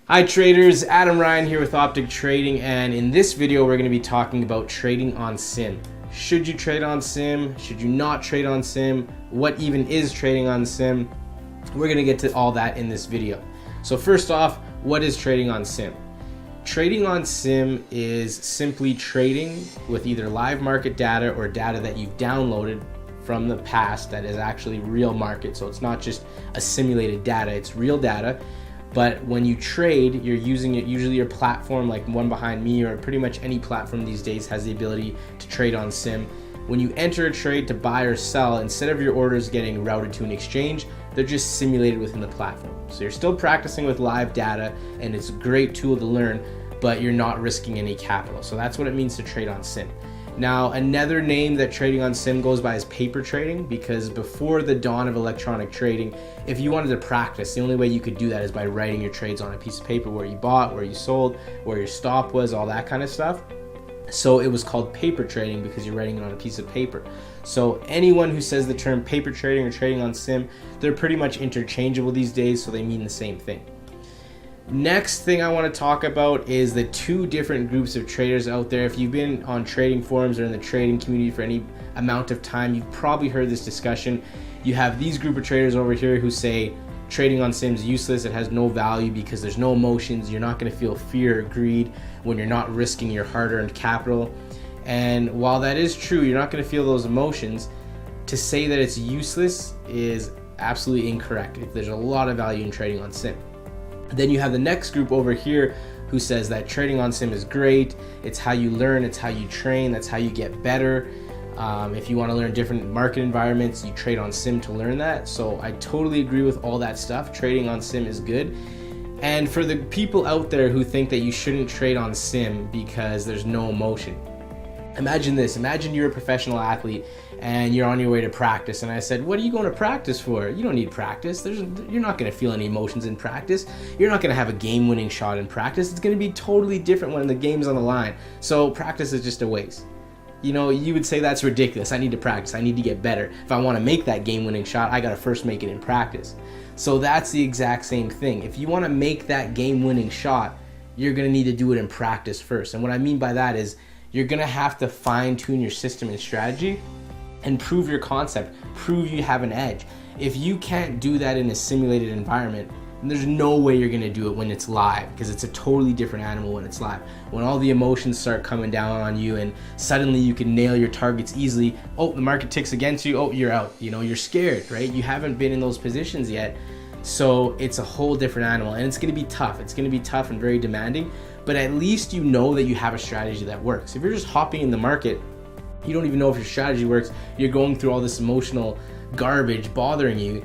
Hi traders, Adam Ryan here with Optic Trading, and in this video we're going to be talking about trading on sim. Should you trade on sim? Should you not trade on sim? What even is trading on sim? We're going to get to all that in this video. So first off, what is trading on sim? Trading on sim is simply trading with either live market data or data that you've downloaded from the past that is actually real market. So it's not just a simulated data, it's real data. But when you trade, you're using it, usually your platform like one behind me or pretty much any platform these days has the ability to trade on sim. When you enter a trade to buy or sell, instead of your orders getting routed to an exchange, they're just simulated within the platform. So you're still practicing with live data and it's a great tool to learn, but you're not risking any capital. So that's what it means to trade on sim. Now, another name that trading on sim goes by is paper trading, because before the dawn of electronic trading, if you wanted to practice, the only way you could do that is by writing your trades on a piece of paper, where you bought, where you sold, where your stop was, all that kind of stuff. So it was called paper trading because you're writing it on a piece of paper. So anyone who says the term paper trading or trading on sim, they're pretty much interchangeable these days, so they mean the same thing. Next thing I want to talk about is the two different groups of traders out there. If you've been on trading forums or in the trading community for any amount of time, you've probably heard this discussion. You have these group of traders over here who say trading on sim is useless, it has no value because there's no emotions, you're not going to feel fear or greed when you're not risking your hard-earned capital. And while that is true, you're not going to feel those emotions, to say that it's useless is absolutely incorrect. There's a lot of value in trading on sim. Then you have the next group over here who says that trading on sim is great, it's how you learn, it's how you train, that's how you get better. If you want to learn different market environments, you trade on sim to learn that. So I totally agree with all that stuff. Trading on sim is good. And for the people out there who think that you shouldn't trade on sim because there's no emotion, imagine this. Imagine you're a professional athlete and you're on your way to practice, and I said, what are you going to practice for? You don't need practice. You're not going to feel any emotions in practice. You're not going to have a game-winning shot in practice. It's going to be totally different when the game's on the line. So practice is just a waste. You know, you would say that's ridiculous. I need to practice. I need to get better. If I want to make that game-winning shot, I got to first make it in practice. So that's the exact same thing. If you want to make that game-winning shot, you're going to need to do it in practice first. And what I mean by that is you're going to have to fine-tune your system and strategy and prove your concept, prove you have an edge. If you can't do that in a simulated environment, there's no way you're gonna do it when it's live, because it's a totally different animal when it's live. When all the emotions start coming down on you and suddenly you can nail your targets easily, oh, the market ticks against you, oh, you're out. You know, you're scared, right? You haven't been in those positions yet. So it's a whole different animal, and it's gonna be tough. It's gonna be tough and very demanding, but at least you know that you have a strategy that works. If you're just hopping in the market, you don't even know if your strategy works, you're going through all this emotional garbage bothering you,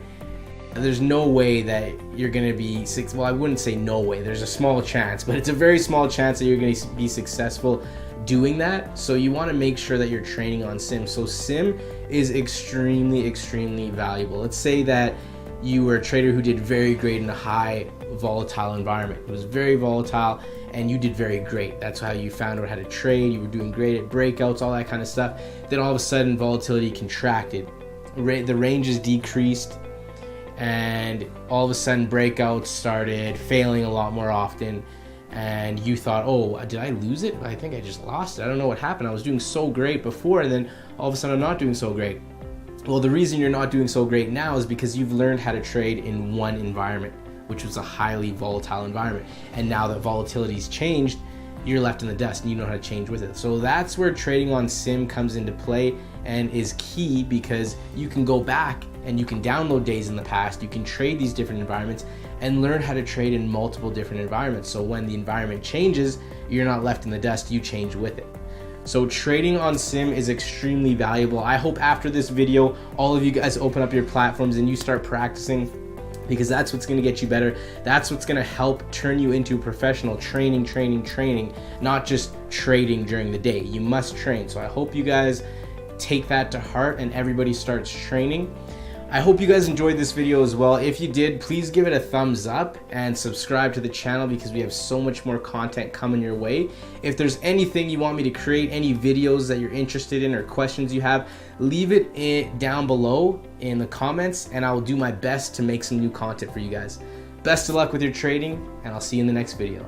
there's no way that you're going to be, well, I wouldn't say no way, there's a small chance, but it's a very small chance that you're going to be successful doing that. So you want to make sure that you're training on sim. So sim is extremely valuable. Let's say that you were a trader who did very great in a high volatile environment. It was very volatile and you did very great. That's how you found out how to trade. You were doing great at breakouts, all that kind of stuff. Then all of a sudden volatility contracted, the ranges decreased, and all of a sudden breakouts started failing a lot more often, and you thought, oh, did I lose it? I think I just lost it. I don't know what happened. I was doing so great before, and then all of a sudden I'm not doing so great. Well, the reason you're not doing so great now is because you've learned how to trade in one environment, which was a highly volatile environment. And now that volatility's changed, you're left in the dust and you know how to change with it. So that's where trading on sim comes into play and is key, because you can go back and you can download days in the past, you can trade these different environments and learn how to trade in multiple different environments. So when the environment changes, you're not left in the dust, you change with it. So trading on sim is extremely valuable. I hope after this video, all of you guys open up your platforms and you start practicing, because that's what's going to get you better. That's what's going to help turn you into a professional. Training, not just trading during the day. You must train. So I hope you guys take that to heart and everybody starts training. I hope you guys enjoyed this video as well. If you did, please give it a thumbs up and subscribe to the channel, because we have so much more content coming your way. If there's anything you want me to create, any videos that you're interested in or questions you have, leave it down below in the comments and I will do my best to make some new content for you guys. Best of luck with your trading, and I'll see you in the next video.